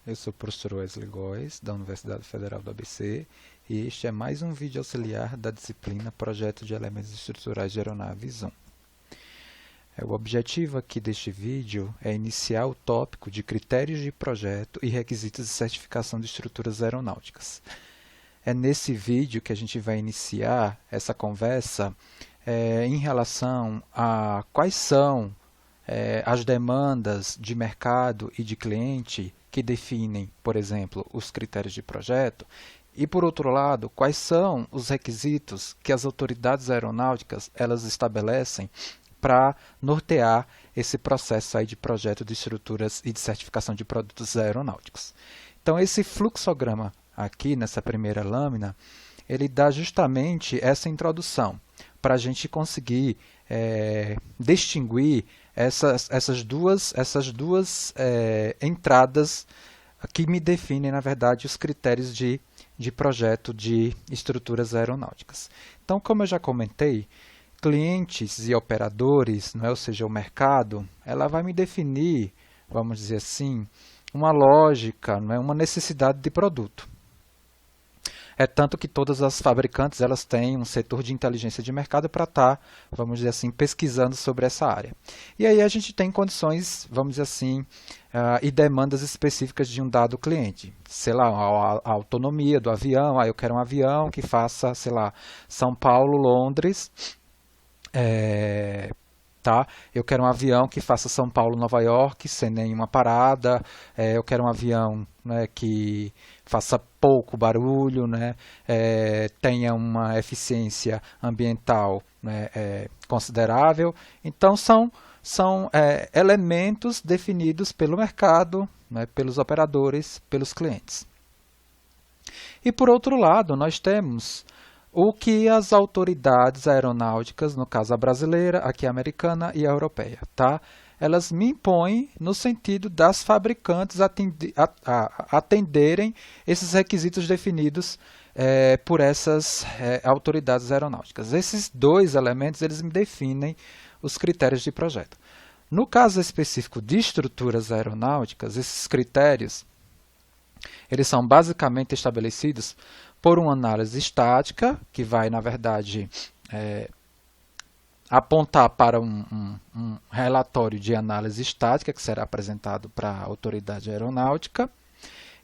Eu sou o professor Wesley Góes, da Universidade Federal do ABC, e este é mais um vídeo auxiliar da disciplina Projeto de Elementos Estruturais de Aeronaves 1. O objetivo aqui deste vídeo é iniciar o tópico de critérios de projeto e requisitos de certificação de estruturas aeronáuticas. É nesse vídeo que a gente vai iniciar essa conversa em relação a quais são as demandas de mercado e de cliente que definem, por exemplo, os critérios de projeto, e, por outro lado, quais são os requisitos que as autoridades aeronáuticas elas estabelecem para nortear esse processo aí de projeto de estruturas e de certificação de produtos aeronáuticos. Então, esse fluxograma aqui, nessa primeira lâmina, ele dá justamente essa introdução para a gente conseguir distinguir essas duas entradas que me definem, na verdade, os critérios de projeto de estruturas aeronáuticas. Então, como eu já comentei, clientes e operadores, ou seja, o mercado, ela vai me definir, vamos dizer assim, uma lógica, uma necessidade de produto. É tanto que todas as fabricantes elas têm um setor de inteligência de mercado para estar, vamos dizer assim, pesquisando sobre essa área. E aí a gente tem condições, vamos dizer assim, e demandas específicas de um dado cliente. Sei lá, a autonomia do avião, eu quero um avião que faça, sei lá, São Paulo, Londres, tá? Eu quero um avião que faça São Paulo, Nova York, sem nenhuma parada. Eu quero um avião, né, que faça pouco barulho, né, tenha uma eficiência ambiental, né, considerável. Então, são elementos definidos pelo mercado, né, pelos operadores, pelos clientes. E, por outro lado, nós temos o que as autoridades aeronáuticas, no caso a brasileira, aqui a americana e a europeia, tá? Elas me impõem no sentido das fabricantes atenderem esses requisitos definidos por essas autoridades aeronáuticas. Esses dois elementos eles me definem os critérios de projeto. No caso específico de estruturas aeronáuticas, esses critérios eles são basicamente estabelecidos por uma análise estática, que vai, na verdade, apontar para um relatório de análise estática, que será apresentado para a autoridade aeronáutica,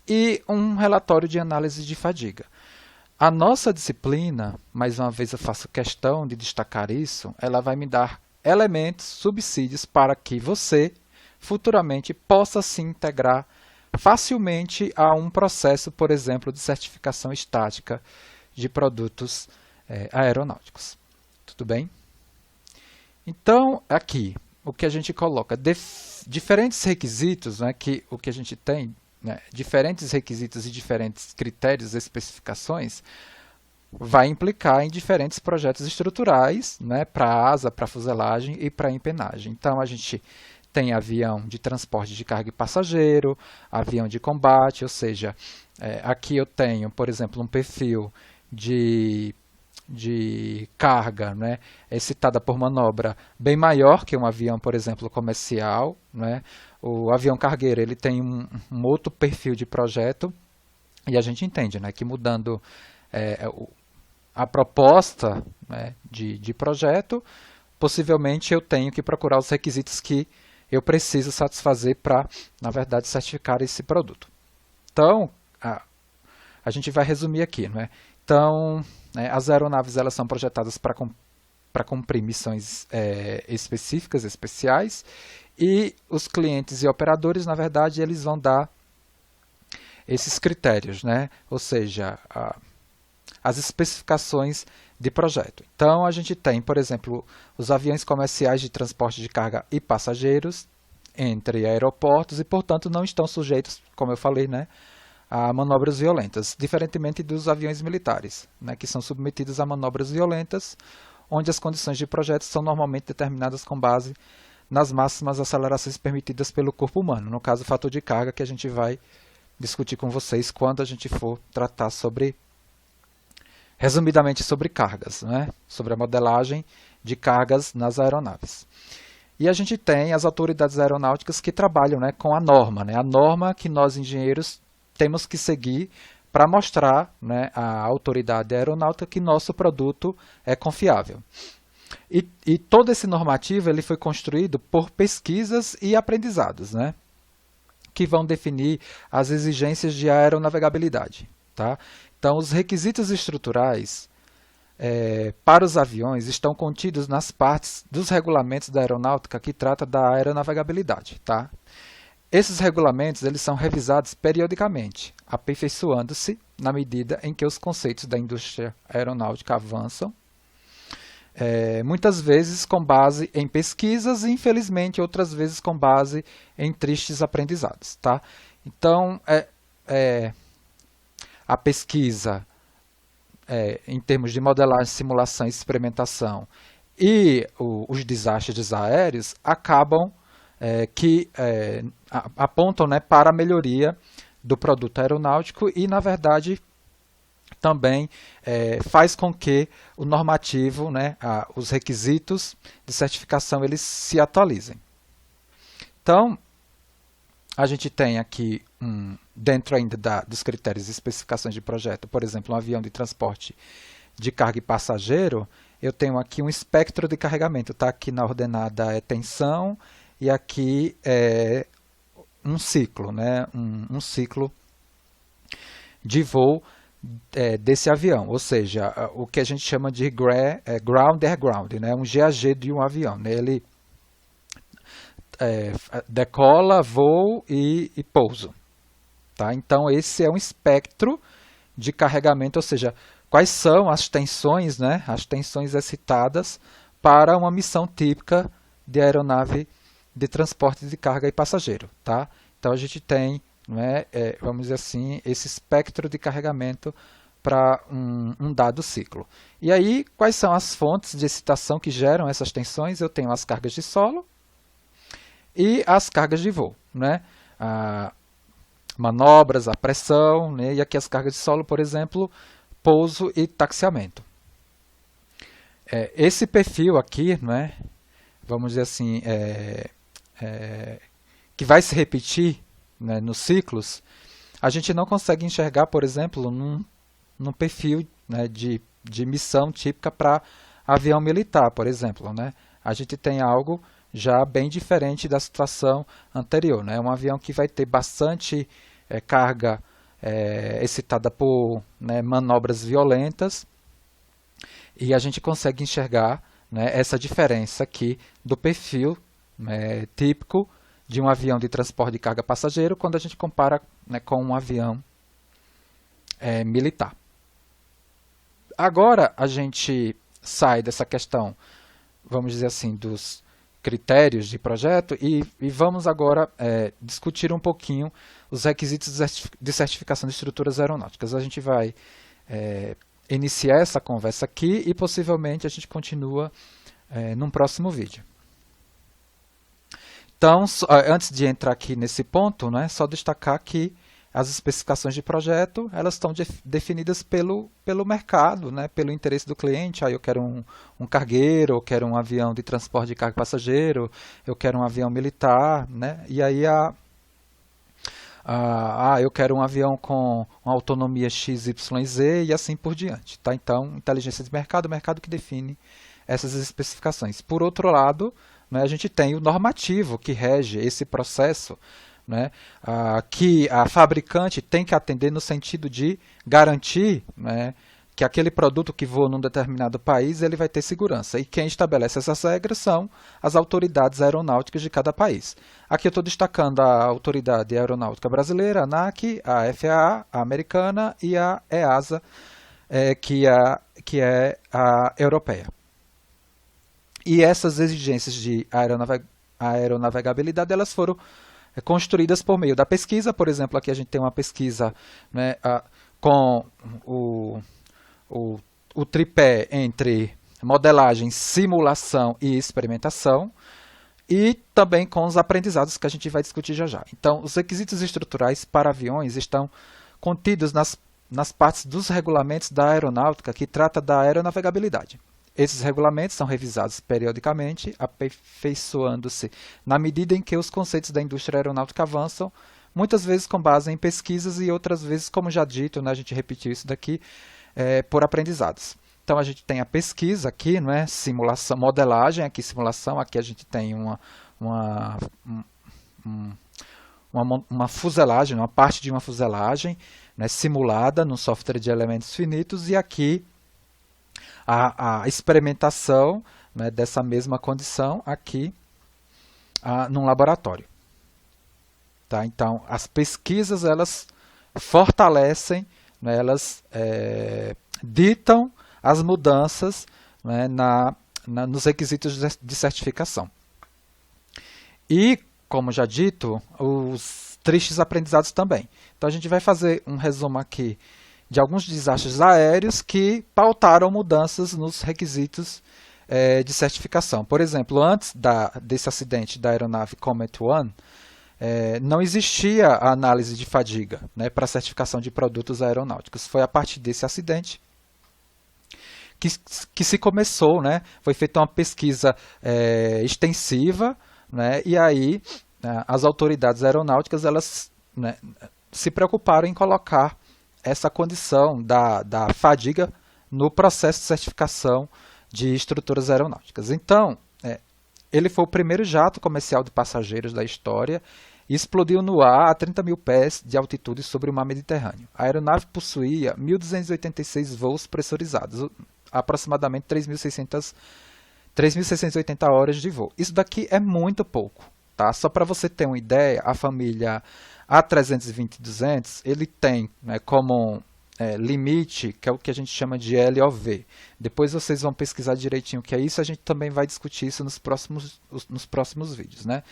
e um relatório de análise de fadiga. A nossa disciplina, mais uma vez eu faço questão de destacar isso, ela vai me dar elementos, subsídios para que você, futuramente, possa se integrar facilmente a um processo, por exemplo, de certificação estática de produtos aeronáuticos. Tudo bem? Então, aqui, o que a gente coloca, diferentes requisitos, né, o que a gente tem, né, diferentes requisitos e diferentes critérios e especificações, vai implicar em diferentes projetos estruturais, né, para asa, para fuselagem e para empenagem. Então, a gente tem avião de transporte de carga e passageiro, avião de combate, ou seja, aqui eu tenho, por exemplo, um perfil de carga, né, excitada por manobra bem maior que um avião, por exemplo, comercial, né. O avião cargueiro ele tem um outro perfil de projeto e a gente entende, né, que mudando a proposta, né, de projeto, possivelmente eu tenho que procurar os requisitos que eu preciso satisfazer para, na verdade, certificar esse produto. Então, a gente vai resumir aqui, não é? Então, as aeronaves elas são projetadas para cumprir missões específicas, especiais, e os clientes e operadores, na verdade, eles vão dar esses critérios, né? Ou seja, as especificações de projeto. Então, a gente tem, por exemplo, os aviões comerciais de transporte de carga e passageiros entre aeroportos e, portanto, não estão sujeitos, como eu falei, né, a manobras violentas, diferentemente dos aviões militares, né, que são submetidos a manobras violentas, onde as condições de projeto são normalmente determinadas com base nas máximas acelerações permitidas pelo corpo humano, no caso, o fator de carga, que a gente vai discutir com vocês quando a gente for tratar resumidamente sobre cargas, né? Sobre a modelagem de cargas nas aeronaves. E a gente tem as autoridades aeronáuticas que trabalham, né, com a norma, né, a norma que nós engenheiros temos que seguir para mostrar, né, à autoridade aeronáutica que nosso produto é confiável. E todo esse normativo ele foi construído por pesquisas e aprendizados, né, que vão definir as exigências de aeronavegabilidade. Tá? Então, os requisitos estruturais para os aviões estão contidos nas partes dos regulamentos da aeronáutica que trata da aeronavegabilidade. Tá? Esses regulamentos eles são revisados periodicamente, aperfeiçoando-se na medida em que os conceitos da indústria aeronáutica avançam, muitas vezes com base em pesquisas e, infelizmente, outras vezes com base em tristes aprendizados. Tá? Então, a pesquisa em termos de modelagem, simulação e experimentação e os desastres aéreos acabam apontam, né, para a melhoria do produto aeronáutico e, na verdade, também faz com que o normativo, né, os requisitos de certificação eles se atualizem. Então, a gente tem aqui, dentro ainda dos critérios e especificações de projeto, por exemplo, um avião de transporte de carga e passageiro, eu tenho aqui um espectro de carregamento. Tá? Aqui na ordenada é tensão e aqui é um ciclo, né? um ciclo de voo desse avião, ou seja, o que a gente chama de ground-air-ground, né? Um GAG de um avião. Né? Ele decola, voo e pouso. Tá? Então, esse é um espectro de carregamento, ou seja, quais são as tensões, né? As tensões excitadas para uma missão típica de aeronave de transporte de carga e passageiro. Tá? Então, a gente tem, né, vamos dizer assim, esse espectro de carregamento para um dado ciclo. E aí, quais são as fontes de excitação que geram essas tensões? Eu tenho as cargas de solo e as cargas de voo, né? Manobras, a pressão, né? E aqui as cargas de solo, por exemplo, pouso e taxiamento. Esse perfil aqui, né? Vamos dizer assim, que vai se repetir, né, nos ciclos, a gente não consegue enxergar, por exemplo, num perfil, né, de missão típica para avião militar, por exemplo. Né? A gente tem algo já bem diferente da situação anterior. Né? Um avião que vai ter bastante carga excitada por, né, manobras violentas, e a gente consegue enxergar, né, essa diferença aqui do perfil, né, típico de um avião de transporte de carga passageiro quando a gente compara, né, com um avião militar. Agora a gente sai dessa questão, vamos dizer assim, dos critérios de projeto e vamos agora discutir um pouquinho os requisitos de certificação de estruturas aeronáuticas. A gente vai iniciar essa conversa aqui e possivelmente a gente continua num próximo vídeo. Então, antes de entrar aqui nesse ponto, né, só destacar que as especificações de projeto elas estão definidas pelo mercado, né, pelo interesse do cliente. Eu quero um cargueiro, eu quero um avião de transporte de carga e passageiro, eu quero um avião militar, né, e aí eu quero um avião com uma autonomia XYZ e assim por diante. Tá? Então, inteligência de mercado, o mercado que define essas especificações. Por outro lado, né, a gente tem o normativo que rege esse processo, né, que a fabricante tem que atender no sentido de garantir, né, que aquele produto que voa num determinado país ele vai ter segurança. E quem estabelece essas regras são as autoridades aeronáuticas de cada país. Aqui eu estou destacando a Autoridade Aeronáutica Brasileira, a ANAC, a FAA, a americana e a EASA, que é a europeia. E essas exigências de aeronavegabilidade elas foram construídas por meio da pesquisa. Por exemplo, aqui a gente tem uma pesquisa, né, com o tripé entre modelagem, simulação e experimentação, e também com os aprendizados que a gente vai discutir já já. Então, os requisitos estruturais para aviões estão contidos nas partes dos regulamentos da aeronáutica que trata da aeronavegabilidade. Esses regulamentos são revisados periodicamente, aperfeiçoando-se na medida em que os conceitos da indústria aeronáutica avançam, muitas vezes com base em pesquisas e outras vezes, como já dito, né, a gente repetiu isso daqui, por aprendizados. Então a gente tem a pesquisa aqui, não é? Simulação, modelagem, aqui simulação, aqui a gente tem uma, uma fuselagem, uma parte de uma fuselagem, né, simulada no software de elementos finitos, e aqui a experimentação, né, dessa mesma condição aqui num laboratório. Tá? Então, as pesquisas elas fortalecem, né, elas ditam as mudanças, né, nos requisitos de certificação. E, como já dito, os tristes aprendizados também. Então, a gente vai fazer um resumo aqui de alguns desastres aéreos que pautaram mudanças nos requisitos de certificação. Por exemplo, antes desse acidente da aeronave Comet One, não existia a análise de fadiga, né, para certificação de produtos aeronáuticos. Foi a partir desse acidente que se começou, né, foi feita uma pesquisa extensiva, né, e aí as autoridades aeronáuticas elas, né, se preocuparam em colocar essa condição da fadiga no processo de certificação de estruturas aeronáuticas. Então, ele foi o primeiro jato comercial de passageiros da história e explodiu no ar a 30 mil pés de altitude sobre o mar Mediterrâneo. A aeronave possuía 1.286 voos pressurizados, aproximadamente 3.680 horas de voo. Isso daqui é muito pouco. Tá? Só para você ter uma ideia, a família A320-200, ele tem, né, como limite, que é o que a gente chama de LOV. Depois vocês vão pesquisar direitinho o que é isso, a gente também vai discutir isso nos próximos vídeos. Né?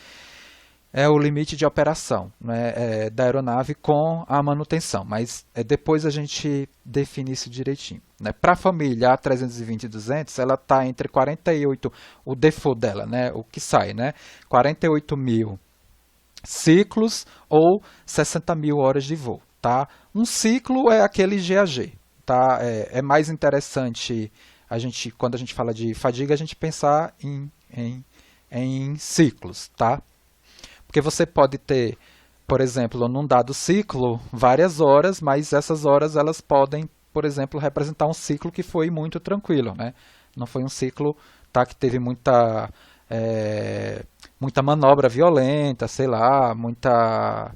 É o limite de operação, né, da aeronave com a manutenção, mas depois a gente define isso direitinho. Né? Para a família A320-200, ela está entre 48, o default dela, né, o que sai, né, 48 mil ciclos ou 60 mil horas de voo. Tá? Um ciclo é aquele GAG. Tá? É mais interessante, quando a gente fala de fadiga, a gente pensar em ciclos. Tá? Porque você pode ter, por exemplo, num dado ciclo, várias horas, mas essas horas elas podem, por exemplo, representar um ciclo que foi muito tranquilo. Né? Não foi um ciclo, tá, que teve muita manobra violenta, sei lá, muita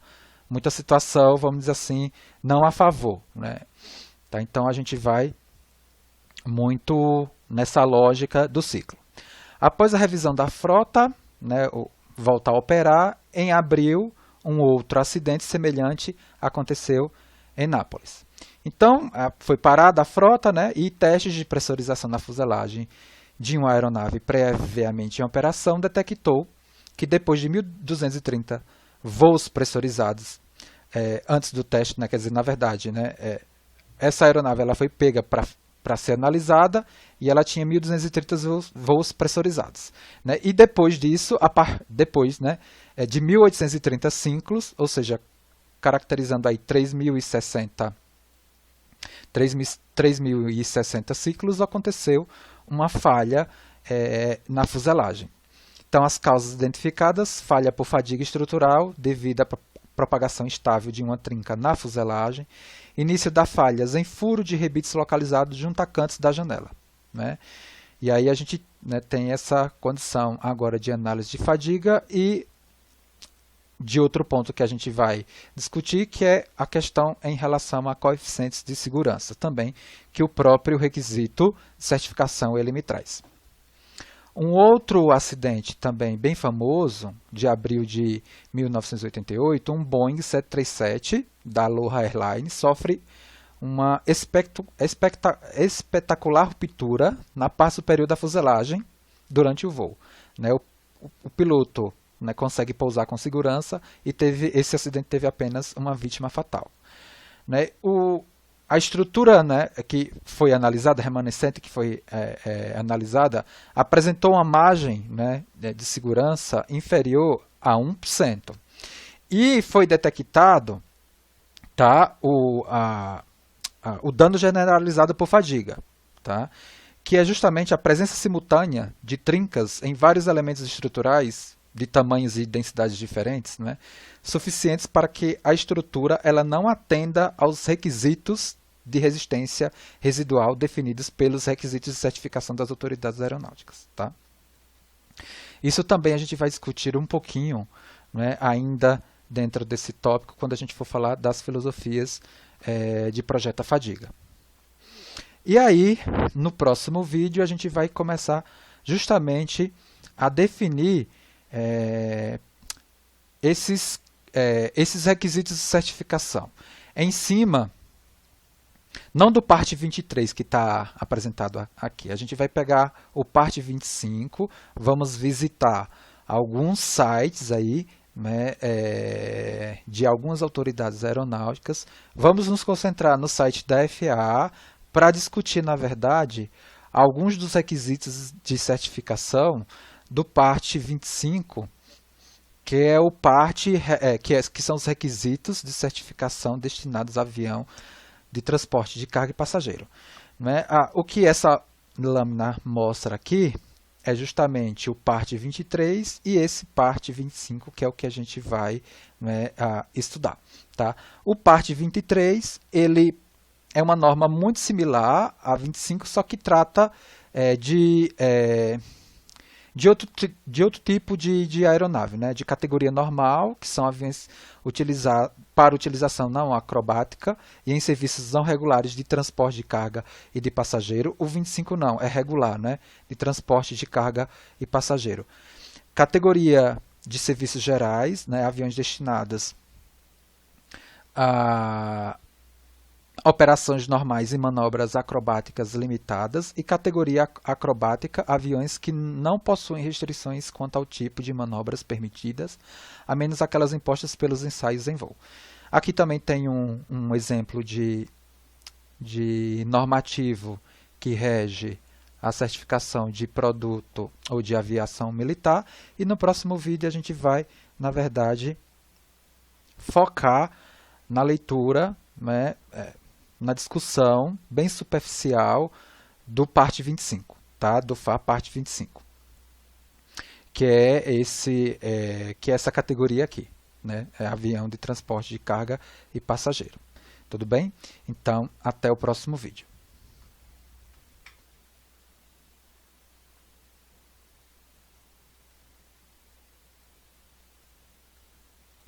situação, vamos dizer assim, não a favor. Né? Tá? Então, a gente vai muito nessa lógica do ciclo. Após a revisão da frota, né, voltar a operar, em abril, um outro acidente semelhante aconteceu em Nápoles. Então, foi parada a frota, né, e testes de pressurização na fuselagem de uma aeronave previamente em operação detectou que depois de 1.230 voos pressurizados antes do teste, né, quer dizer, na verdade, né, essa aeronave ela foi pega para ser analisada e ela tinha 1.230 voos pressurizados. Né, e depois disso, depois, né, de 1.830 ciclos, ou seja, caracterizando aí 3.060 ciclos, aconteceu uma falha na fuselagem. Então, as causas identificadas: falha por fadiga estrutural devido à propagação estável de uma trinca na fuselagem, início da falhas em furo de rebites localizado junto a cantos da janela. Né? E aí a gente, né, tem essa condição agora de análise de fadiga e de outro ponto que a gente vai discutir, que é a questão em relação a coeficientes de segurança, também que o próprio requisito de certificação ele me traz. Um outro acidente também bem famoso, de abril de 1988, um Boeing 737 da Aloha Airlines sofre uma espetacular ruptura na parte superior da fuselagem durante o voo. Né? O piloto, né, consegue pousar com segurança e esse acidente teve apenas uma vítima fatal. Né? A estrutura, né, que foi analisada, remanescente que foi analisada, apresentou uma margem, né, de segurança inferior a 1%. E foi detectado, tá, o dano generalizado por fadiga. Tá? que é justamente a presença simultânea de trincas em vários elementos estruturais de tamanhos e densidades diferentes, né, suficientes para que a estrutura ela não atenda aos requisitos de resistência residual definidos pelos requisitos de certificação das autoridades aeronáuticas. Tá? Isso também a gente vai discutir um pouquinho, né, ainda dentro desse tópico, quando a gente for falar das filosofias de projeto à fadiga. E aí, no próximo vídeo, a gente vai começar justamente a definir esses requisitos de certificação. Em cima, não do parte 23 que está apresentado aqui, a gente vai pegar o parte 25, vamos visitar alguns sites aí, né, de algumas autoridades aeronáuticas, vamos nos concentrar no site da FAA para discutir, na verdade, alguns dos requisitos de certificação do parte 25, que é o parte que são os requisitos de certificação destinados a avião de transporte de carga e passageiro. Né? O que essa lâmina mostra aqui é justamente o parte 23 e esse parte 25, que é o que a gente vai, né, estudar. Tá? O parte 23, ele é uma norma muito similar à 25, só que trata de outro tipo de aeronave, né? De categoria normal, que são aviões para utilização não acrobática e em serviços não regulares de transporte de carga e de passageiro. O 25 não, é regular, né? De transporte de carga e passageiro. Categoria de serviços gerais, né? Aviões destinados a operações normais e manobras acrobáticas limitadas, e categoria acrobática, aviões que não possuem restrições quanto ao tipo de manobras permitidas, a menos aquelas impostas pelos ensaios em voo. Aqui também tem um exemplo de normativo que rege a certificação de produto ou de aviação militar, e no próximo vídeo a gente vai, na verdade, focar na leitura, né, na discussão bem superficial do parte 25, tá? Do parte 25, que é essa categoria aqui, né? É avião de transporte de carga e passageiro. Tudo bem? Então, até o próximo vídeo.